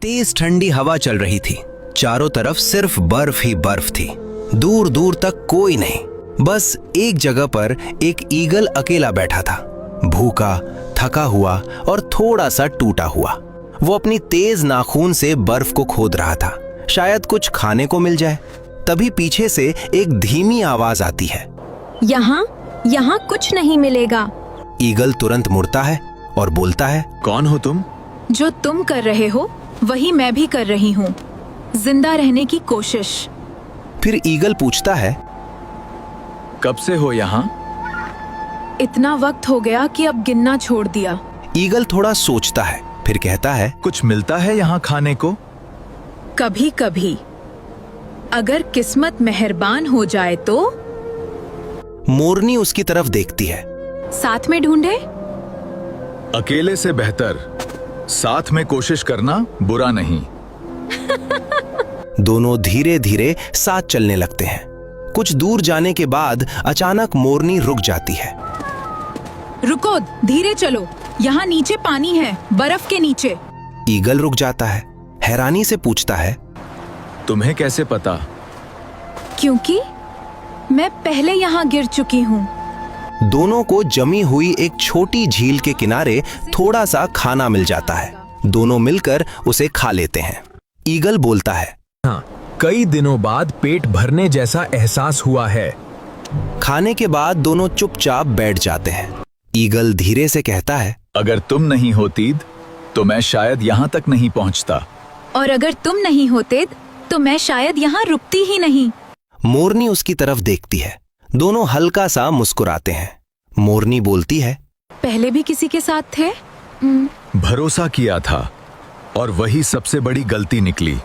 तेज ठंडी हवा चल रही थी। चारों तरफ सिर्फ बर्फ ही बर्फ थी। दूर दूर तक कोई नहीं। बस एक जगह पर एक ईगल अकेला बैठा था, भूखा, थका हुआ और थोड़ा सा टूटा हुआ। वो अपनी तेज नाखून से बर्फ को खोद रहा था, शायद कुछ खाने को मिल जाए। तभी पीछे से एक धीमी आवाज आती है, यहाँ कुछ नहीं मिलेगा। ईगल तुरंत मुड़ता है और बोलता है, कौन हो तुम? जो तुम कर रहे हो वही मैं भी कर रही हूँ, जिंदा रहने की कोशिश। फिर ईगल पूछता है, कब से हो यहाँ? इतना वक्त हो गया कि अब गिनना छोड़ दिया। ईगल थोड़ा सोचता है, फिर कहता है, कुछ मिलता है यहाँ खाने को? कभी कभी, अगर किस्मत मेहरबान हो जाए तो। मोरनी उसकी तरफ देखती है। साथ में ढूंढे? अकेले से बेहतर साथ में कोशिश करना बुरा नहीं। दोनों धीरे धीरे साथ चलने लगते हैं। कुछ दूर जाने के बाद अचानक मोरनी रुक जाती है। रुको, धीरे चलो, यहाँ नीचे पानी है, बर्फ के नीचे। ईगल रुक जाता है, हैरानी से पूछता है, तुम्हें कैसे पता? क्योंकि मैं पहले यहाँ गिर चुकी हूँ। दोनों को जमी हुई एक छोटी झील के किनारे थोड़ा सा खाना मिल जाता है। दोनों मिलकर उसे खा लेते हैं। ईगल बोलता है, हाँ, कई दिनों बाद पेट भरने जैसा एहसास हुआ है। खाने के बाद दोनों चुपचाप बैठ जाते हैं। ईगल धीरे से कहता है, अगर तुम नहीं होती तो मैं शायद यहाँ तक नहीं पहुँचता। और अगर तुम नहीं होते तो मैं शायद यहाँ रुकती ही नहीं। मोरनी उसकी तरफ देखती है। दोनों हल्का सा मुस्कुराते हैं। मोरनी बोलती है, पहले भी किसी के साथ थे? भरोसा किया था और वही सबसे बड़ी गलती निकली।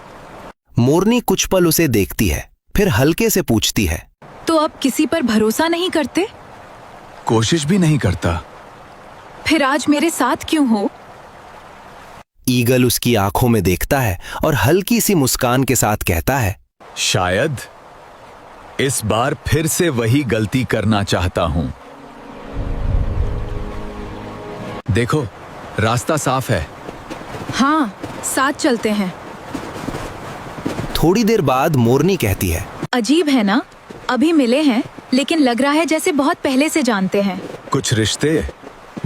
मोरनी कुछ पल उसे देखती है, फिर हल्के से पूछती है, तो अब किसी पर भरोसा नहीं करते? कोशिश भी नहीं करता। फिर आज मेरे साथ क्यों हो? ईगल उसकी आंखों में देखता है और हल्की सी मुस्कान के साथ कहता है, शायद इस बार फिर से वही गलती करना चाहता हूं। देखो, रास्ता साफ है। हाँ, साथ चलते हैं। थोड़ी देर बाद मोरनी कहती है, अजीब है ना, अभी मिले हैं लेकिन लग रहा है जैसे बहुत पहले से जानते हैं। कुछ रिश्ते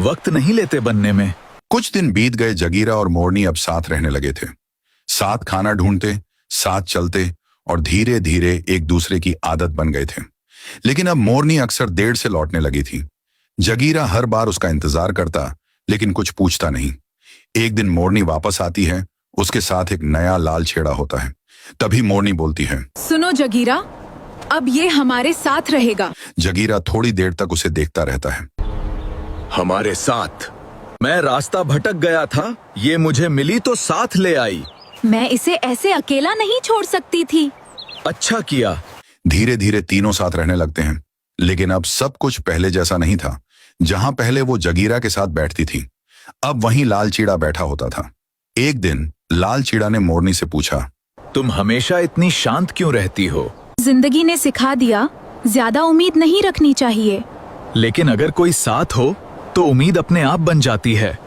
वक्त नहीं लेते बनने में। कुछ दिन बीत गए। जगीरा और मोरनी अब साथ रहने लगे थे। साथ खाना ढूंढते, साथ चलते और धीरे धीरे एक दूसरे की आदत बन गए थे। लेकिन अब मोरनी अक्सर देर से लौटने लगी थी। जगीरा हर बार उसका इंतजार करता लेकिन कुछ पूछता नहीं। एक दिन मोरनी वापस आती है, उसके साथ एक नया लाल छेड़ा होता है। तभी मोरनी बोलती है, सुनो जगीरा, अब ये हमारे साथ रहेगा। जगीरा थोड़ी देर तक उसे देखता रहता है। हमारे साथ? मैं रास्ता भटक गया था, ये मुझे मिली तो साथ ले आई। मैं इसे ऐसे अकेला नहीं छोड़ सकती थी। अच्छा किया। धीरे धीरे तीनों साथ रहने लगते हैं। लेकिन अब सब कुछ पहले जैसा नहीं था। जहां पहले वो जगीरा के साथ बैठती थी, अब वहीं लाल चीड़ा बैठा होता था। एक दिन लाल चीड़ा ने मोरनी से पूछा, तुम हमेशा इतनी शांत क्यों रहती हो? जिंदगी ने सिखा दिया, ज्यादा उम्मीद नहीं रखनी चाहिए। लेकिन अगर कोई साथ हो तो उम्मीद अपने आप बन जाती है।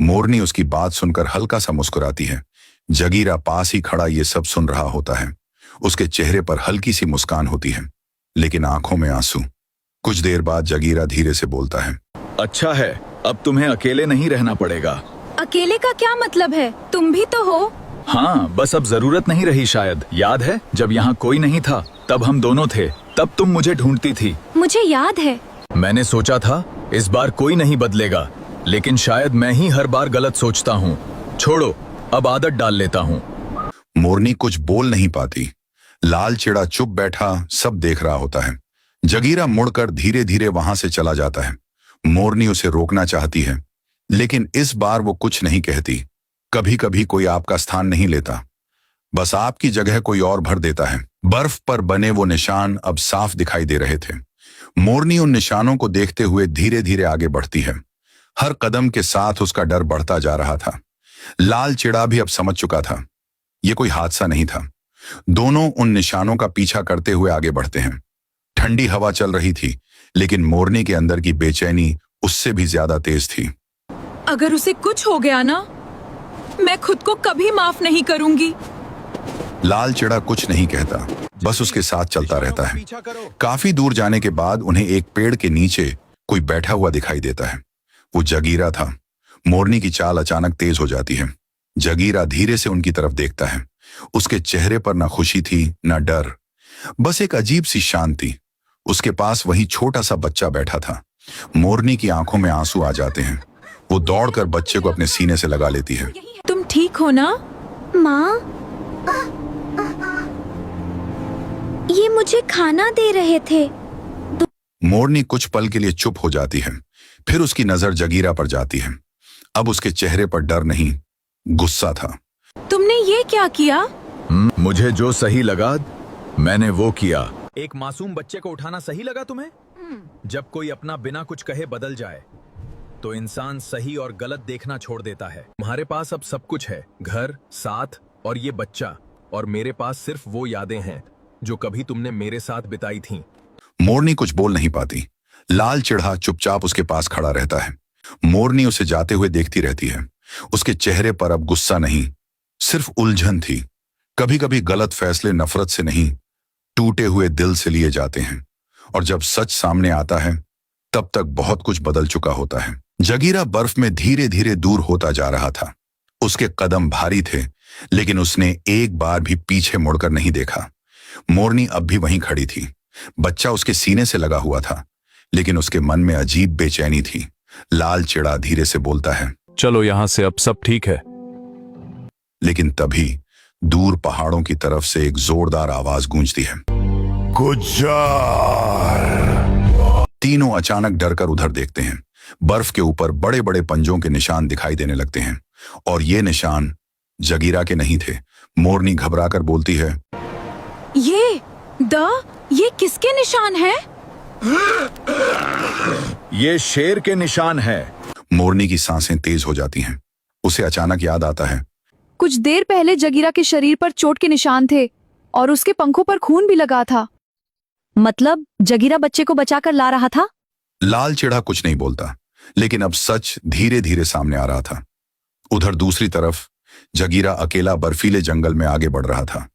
मोरनी उसकी बात सुनकर हल्का सा मुस्कुराती है। जगीरा पास ही खड़ा ये सब सुन रहा होता है। उसके चेहरे पर हल्की सी मुस्कान होती है, लेकिन आंखों में आंसू। कुछ देर बाद जगीरा धीरे से बोलता है, अच्छा है, अब तुम्हें अकेले नहीं रहना पड़ेगा। अकेले का क्या मतलब है? तुम भी तो हो। हाँ, बस अब जरूरत नहीं रही शायद। याद है जब यहाँ कोई नहीं था तब हम दोनों थे, तब तुम मुझे ढूंढती थी। मुझे याद है। मैंने सोचा था इस बार कोई नहीं बदलेगा, लेकिन शायद मैं ही हर बार गलत सोचता हूँ। छोड़ो, अब आदत डाल लेता हूँ। मोरनी कुछ बोल नहीं पाती। लाल चिड़ा चुप बैठा सब देख रहा होता है। जगीरा मुड़कर धीरे धीरे वहां से चला जाता है। मोरनी उसे रोकना चाहती है, लेकिन इस बार वो कुछ नहीं कहती। कभी कभी कोई आपका स्थान नहीं लेता, बस आपकी जगह कोई और भर देता है। बर्फ पर बने वो निशान अब साफ दिखाई दे रहे थे। मोरनी उन निशानों को देखते हुए धीरे धीरे आगे बढ़ती है। हर कदम के साथ उसका डर बढ़ता जा रहा था। लाल चिड़ा भी अब समझ चुका था, ये कोई हादसा नहीं था। दोनों उन निशानों का पीछा करते हुए आगे बढ़ते हैं। ठंडी हवा चल रही थी, लेकिन मोरनी के अंदर की बेचैनी उससे भी ज्यादा तेज थी। अगर उसे कुछ हो गया ना, मैं खुद को कभी माफ नहीं करूंगी। लाल चिड़ा कुछ नहीं कहता, बस उसके साथ चलता रहता है। काफी दूर जाने के बाद उन्हें एक पेड़ के नीचे कोई बैठा हुआ दिखाई देता है। वो जगीरा था। मोरनी की चाल अचानक तेज हो जाती है। जगीरा धीरे से उनकी तरफ देखता है। उसके चेहरे पर ना खुशी थी ना डर, बस एक अजीब सी शांति। उसके पास वही छोटा सा बच्चा बैठा था। मोरनी की आंखों में आंसू आ जाते हैं। वो दौड़कर बच्चे को अपने सीने से लगा लेती है। तुम ठीक हो ना? माँ, ये मुझे खाना दे रहे थे। मोरनी कुछ पल के लिए चुप हो जाती है, फिर उसकी नजर जगीरा पर जाती है। अब उसके चेहरे पर डर नहीं, गुस्सा था। तुमने ये क्या किया? मुझे जो सही लगा मैंने वो किया। एक मासूम बच्चे को उठाना सही लगा तुम्हें? जब कोई अपना बिना कुछ कहे बदल जाए तो इंसान सही और गलत देखना छोड़ देता है। तुम्हारे पास अब सब कुछ है, घर, साथ और ये बच्चा, और मेरे पास सिर्फ वो यादें हैं जो कभी तुमने मेरे साथ बिताई थीं। मोरनी कुछ बोल नहीं पाती। लाल चिढ़ा चुपचाप उसके पास खड़ा रहता है। मोरनी उसे जाते हुए देखती रहती है। उसके चेहरे पर अब गुस्सा नहीं, सिर्फ उलझन थी। कभी कभी गलत फैसले नफरत से नहीं, टूटे हुए दिल से लिए जाते हैं, और जब सच सामने आता है तब तक बहुत कुछ बदल चुका होता है। जगीरा बर्फ में धीरे धीरे दूर होता जा रहा था। उसके कदम भारी थे, लेकिन उसने एक बार भी पीछे मुड़कर नहीं देखा। मोरनी अब भी वहीं खड़ी थी। बच्चा उसके सीने से लगा हुआ था, लेकिन उसके मन में अजीब बेचैनी थी। लाल चिड़ा धीरे से बोलता है, चलो यहां से, अब सब ठीक है। लेकिन तभी दूर पहाड़ों की तरफ से एक जोरदार आवाज गूंजती है। तीनों अचानक डरकर उधर देखते हैं। बर्फ के ऊपर बड़े बड़े पंजों के निशान दिखाई देने लगते हैं, और ये निशान जगीरा के नहीं थे। मोरनी घबराकर बोलती है, ये किसके निशान है? ये शेर के निशान है। मोरनी की सांसें तेज हो जाती हैं। उसे अचानक याद आता है, कुछ देर पहले जगीरा के शरीर पर चोट के निशान थे और उसके पंखों पर खून भी लगा था। मतलब जगीरा बच्चे को बचाकर ला रहा था? लाल चिड़ा कुछ नहीं बोलता, लेकिन अब सच धीरे धीरे सामने आ रहा था। उधर दूसरी तरफ जगीरा अकेला बर्फीले जंगल में आगे बढ़ रहा था।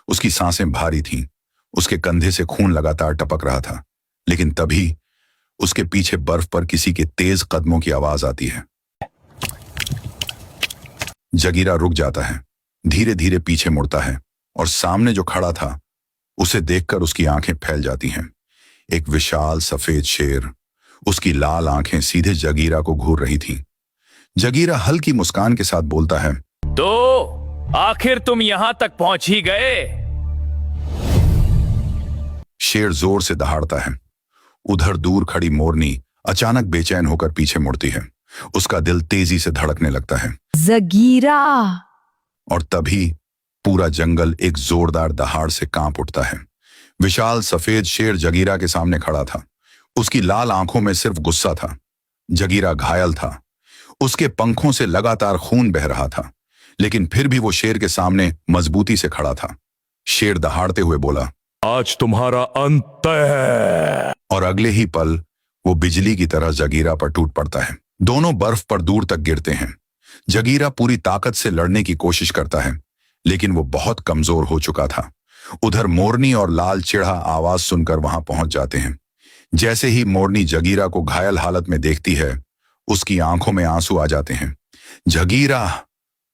उसकी सांसें भारी थीं, उसके कंधे से खून लगातार टपक रहा था। लेकिन तभी उसके पीछे बर्फ पर किसी के तेज कदमों की आवाज आती है। जगीरा रुक जाता है, धीरे धीरे पीछे मुड़ता है, और सामने जो खड़ा था उसे देखकर उसकी आंखें फैल जाती हैं। एक विशाल सफेद शेर। उसकी लाल आंखें सीधे जगीरा को घूर रही थीं। जगीरा हल्की मुस्कान के साथ बोलता है, तो आखिर तुम यहां तक पहुंच ही गए। शेर जोर से दहाड़ता है। उधर दूर खड़ी मोरनी अचानक बेचैन होकर पीछे मुड़ती है। उसका दिल तेजी से धड़कने लगता है। जगीरा! और तभी पूरा जंगल एक जोरदार दहाड़ से कांप उठता है। विशाल सफेद शेर जगीरा के सामने खड़ा था। उसकी लाल आंखों में सिर्फ गुस्सा था। जगीरा घायल था। उसके पंखों से लगातार खून बह रहा था, लेकिन फिर भी वो शेर के सामने मजबूती से खड़ा था। शेर दहाड़ते हुए बोला, आज तुम्हारा अंत है। और अगले ही पल वो बिजली की तरह जगीरा पर टूट पड़ता है। दोनों बर्फ पर दूर तक गिरते हैं। जगीरा पूरी ताकत से लड़ने की कोशिश करता है, लेकिन वो बहुत कमजोर हो चुका था। उधर मोरनी और लाल चिड़ा आवाज सुनकर वहां पहुंच जाते हैं। जैसे ही मोरनी जगीरा को घायल हालत में देखती है, उसकी आंखों में आंसू आ जाते हैं। जगीरा!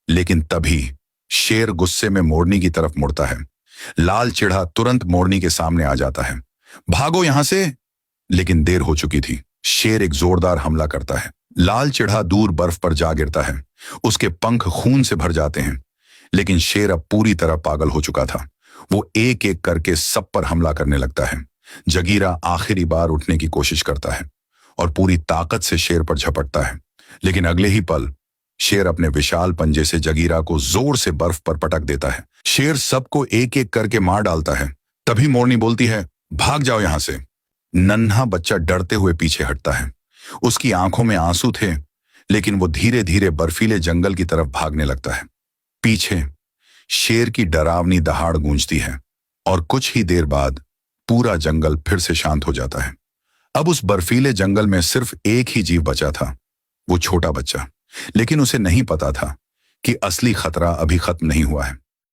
लेकिन तभी शेर गुस्से में मोरनी की तरफ मुड़ता है। लाल चिड़ा तुरंत मोरनी के सामने आ जाता है। भागो यहां से! लेकिन देर हो चुकी थी। शेर एक जोरदार हमला करता है। लाल चिड़ा दूर बर्फ पर जा गिरता है। उसके पंख खून से भर जाते हैं, लेकिन शेर अब पूरी तरह पागल हो चुका था। वो एक एक करके सब पर हमला करने लगता है। जगीरा आखिरी बार उठने की कोशिश करता है और पूरी ताकत से शेर पर झपटता है, लेकिन अगले ही पल शेर अपने विशाल पंजे से जगीरा को जोर से बर्फ पर पटक देता है। शेर सबको एक एक करके मार डालता है। तभी मोरनी बोलती है, भाग जाओ यहां से। नन्हा बच्चा डरते हुए पीछे हटता है। उसकी आंखों में आंसू थे, लेकिन वो धीरे धीरे बर्फीले जंगल की तरफ भागने लगता है। पीछे शेर की डरावनी दहाड़ गूंजती है, और कुछ ही देर बाद पूरा जंगल फिर से शांत हो जाता है। अब उस बर्फीले जंगल में सिर्फ एक ही जीव बचा था, वो छोटा बच्चा। लेकिन उसे नहीं पता था कि असली खतरा अभी खत्म नहीं हुआ है।